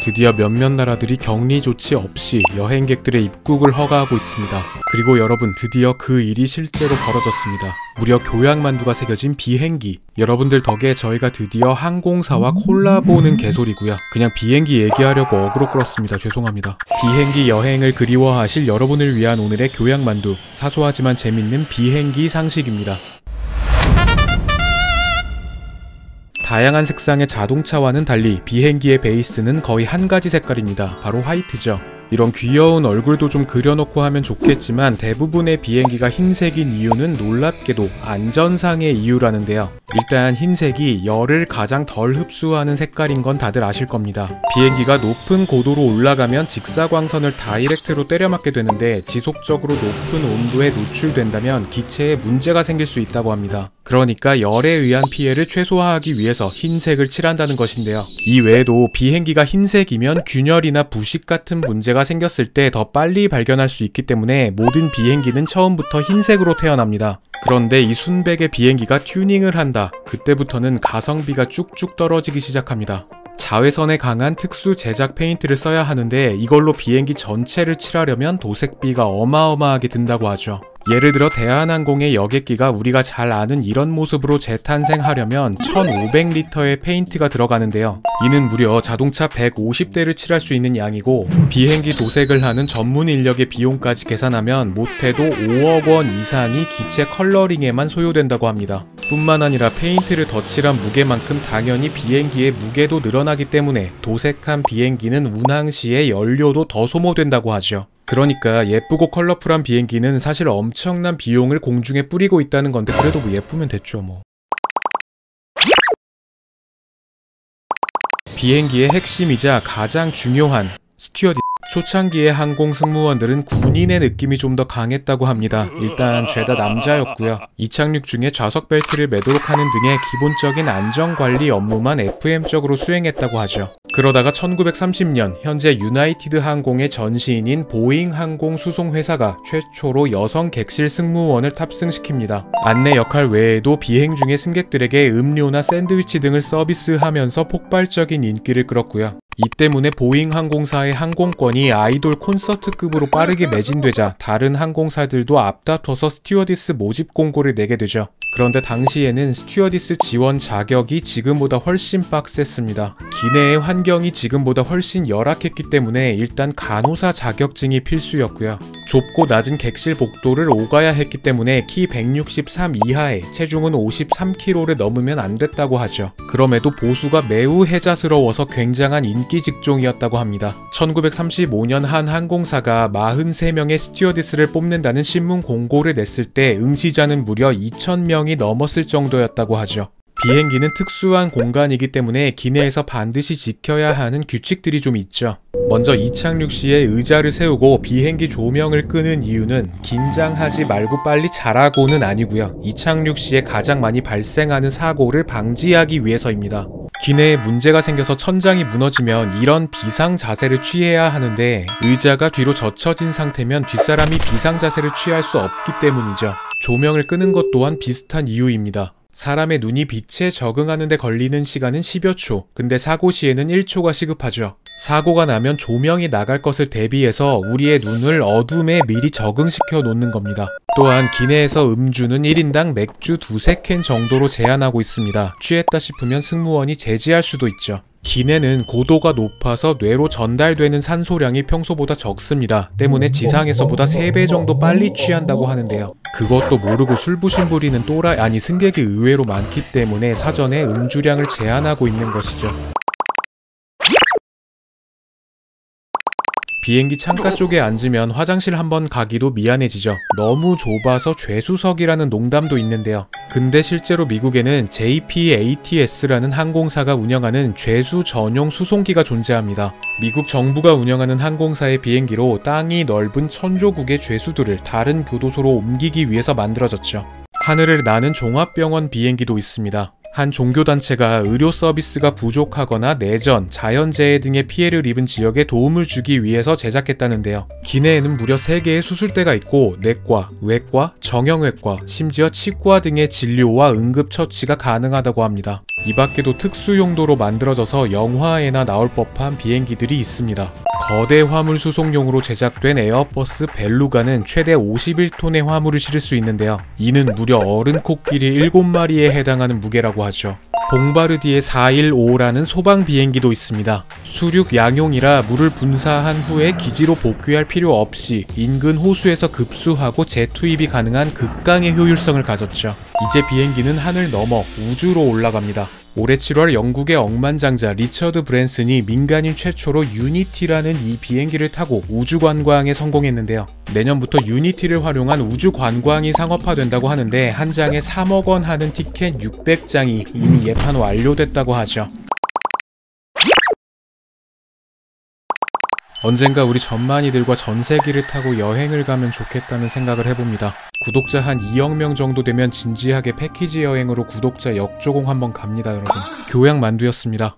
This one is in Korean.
드디어 몇몇 나라들이 격리 조치 없이 여행객들의 입국을 허가하고 있습니다. 그리고 여러분, 드디어 그 일이 실제로 벌어졌습니다. 무려 교양만두가 새겨진 비행기. 여러분들 덕에 저희가 드디어 항공사와 콜라보는 개소리고요. 그냥 비행기 얘기하려고 어그로 끌었습니다. 죄송합니다. 비행기 여행을 그리워하실 여러분을 위한 오늘의 교양만두. 사소하지만 재밌는 비행기 상식입니다. 다양한 색상의 자동차와는 달리 비행기의 베이스는 거의 한 가지 색깔입니다. 바로 화이트죠. 이런 귀여운 얼굴도 좀 그려놓고 하면 좋겠지만 대부분의 비행기가 흰색인 이유는 놀랍게도 안전상의 이유라는데요. 일단 흰색이 열을 가장 덜 흡수하는 색깔인 건 다들 아실 겁니다. 비행기가 높은 고도로 올라가면 직사광선을 다이렉트로 때려맞게 되는데 지속적으로 높은 온도에 노출된다면 기체에 문제가 생길 수 있다고 합니다. 그러니까 열에 의한 피해를 최소화하기 위해서 흰색을 칠한다는 것인데요. 이 외에도 비행기가 흰색이면 균열이나 부식 같은 문제가 생겼을 때 더 빨리 발견할 수 있기 때문에 모든 비행기는 처음부터 흰색으로 태어납니다. 그런데 이 순백의 비행기가 튜닝을 한다. 그때부터는 가성비가 쭉쭉 떨어지기 시작합니다. 자외선에 강한 특수 제작 페인트를 써야 하는데 이걸로 비행기 전체를 칠하려면 도색비가 어마어마하게 든다고 하죠. 예를 들어 대한항공의 여객기가 우리가 잘 아는 이런 모습으로 재탄생하려면 1500리터의 페인트가 들어가는데요. 이는 무려 자동차 150대를 칠할 수 있는 양이고 비행기 도색을 하는 전문 인력의 비용까지 계산하면 못해도 5억 원 이상이 기체 컬러링에만 소요된다고 합니다. 뿐만 아니라 페인트를 더 칠한 무게만큼 당연히 비행기의 무게도 늘어나기 때문에 도색한 비행기는 운항 시에 연료도 더 소모된다고 하죠. 그러니까 예쁘고 컬러풀한 비행기는 사실 엄청난 비용을 공중에 뿌리고 있다는 건데 그래도 뭐 예쁘면 됐죠 뭐. 비행기의 핵심이자 가장 중요한 스튜어디스. 초창기의 항공 승무원들은 군인의 느낌이 좀 더 강했다고 합니다. 일단 죄다 남자였고요. 이착륙 중에 좌석 벨트를 매도록 하는 등의 기본적인 안전관리 업무만 FM적으로 수행했다고 하죠. 그러다가 1930년 현재 유나이티드 항공의 전시인인 보잉 항공 수송회사가 최초로 여성 객실 승무원을 탑승시킵니다. 안내 역할 외에도 비행 중의 승객들에게 음료나 샌드위치 등을 서비스하면서 폭발적인 인기를 끌었고요. 이 때문에 보잉 항공사의 항공권이 아이돌 콘서트급으로 빠르게 매진되자 다른 항공사들도 앞다퉈서 스튜어디스 모집 공고를 내게 되죠. 그런데 당시에는 스튜어디스 지원 자격이 지금보다 훨씬 빡셌습니다. 기내의 환경이 지금보다 훨씬 열악했기 때문에 일단 간호사 자격증이 필수였고요. 좁고 낮은 객실 복도를 오가야 했기 때문에 키 163 이하에 체중은 53kg를 넘으면 안 됐다고 하죠. 그럼에도 보수가 매우 혜자스러워서 굉장한 인기 직종이었다고 합니다. 1935년 한 항공사가 43명의 스튜어디스를 뽑는다는 신문 공고를 냈을 때 응시자는 무려 2000명이 넘었을 정도였다고 하죠. 비행기는 특수한 공간이기 때문에 기내에서 반드시 지켜야 하는 규칙들이 좀 있죠. 먼저 이착륙 시에 의자를 세우고 비행기 조명을 끄는 이유는 긴장하지 말고 빨리 자라고는 아니고요. 이착륙 시에 가장 많이 발생하는 사고를 방지하기 위해서입니다. 기내에 문제가 생겨서 천장이 무너지면 이런 비상 자세를 취해야 하는데 의자가 뒤로 젖혀진 상태면 뒷사람이 비상 자세를 취할 수 없기 때문이죠. 조명을 끄는 것 또한 비슷한 이유입니다. 사람의 눈이 빛에 적응하는 데 걸리는 시간은 10여 초, 근데 사고 시에는 1초가 시급하죠. 사고가 나면 조명이 나갈 것을 대비해서 우리의 눈을 어둠에 미리 적응시켜 놓는 겁니다. 또한 기내에서 음주는 1인당 맥주 2-3캔 정도로 제한하고 있습니다. 취했다 싶으면 승무원이 제지할 수도 있죠. 기내는 고도가 높아서 뇌로 전달되는 산소량이 평소보다 적습니다. 때문에 지상에서보다 3배 정도 빨리 취한다고 하는데요. 그것도 모르고 술부심 부리는 승객이 의외로 많기 때문에 사전에 음주량을 제한하고 있는 것이죠. 비행기 창가 쪽에 앉으면 화장실 한번 가기도 미안해지죠. 너무 좁아서 죄수석이라는 농담도 있는데요. 근데 실제로 미국에는 JPATS라는 항공사가 운영하는 죄수 전용 수송기가 존재합니다. 미국 정부가 운영하는 항공사의 비행기로 땅이 넓은 천조국의 죄수들을 다른 교도소로 옮기기 위해서 만들어졌죠. 하늘을 나는 종합병원 비행기도 있습니다. 한 종교단체가 의료 서비스가 부족하거나 내전, 자연재해 등의 피해를 입은 지역에 도움을 주기 위해서 제작했다는데요. 기내에는 무려 3개의 수술대가 있고 내과, 외과, 정형외과, 심지어 치과 등의 진료와 응급처치가 가능하다고 합니다. 이 밖에도 특수 용도로 만들어져서 영화에나 나올 법한 비행기들이 있습니다. 거대 화물 수송용으로 제작된 에어버스 벨루가는 최대 51톤의 화물을 실을 수 있는데요. 이는 무려 어른 코끼리 7마리에 해당하는 무게라고 하죠. 봉바르디에 415라는 소방 비행기도 있습니다. 수륙 양용이라 물을 분사한 후에 기지로 복귀할 필요 없이 인근 호수에서 급수하고 재투입이 가능한 극강의 효율성을 가졌죠. 이제 비행기는 하늘 넘어 우주로 올라갑니다. 올해 7월 영국의 억만장자 리처드 브랜슨이 민간인 최초로 유니티라는 이 비행기를 타고 우주 관광에 성공했는데요. 내년부터 유니티를 활용한 우주 관광이 상업화된다고 하는데 한 장에 3억 원 하는 티켓 600장이 이미 예판 완료됐다고 하죠. 언젠가 우리 전만이들과 전세기를 타고 여행을 가면 좋겠다는 생각을 해봅니다. 구독자 한 2억 명 정도 되면 진지하게 패키지 여행으로 구독자 역조공 한번 갑니다, 여러분. 교양만두였습니다.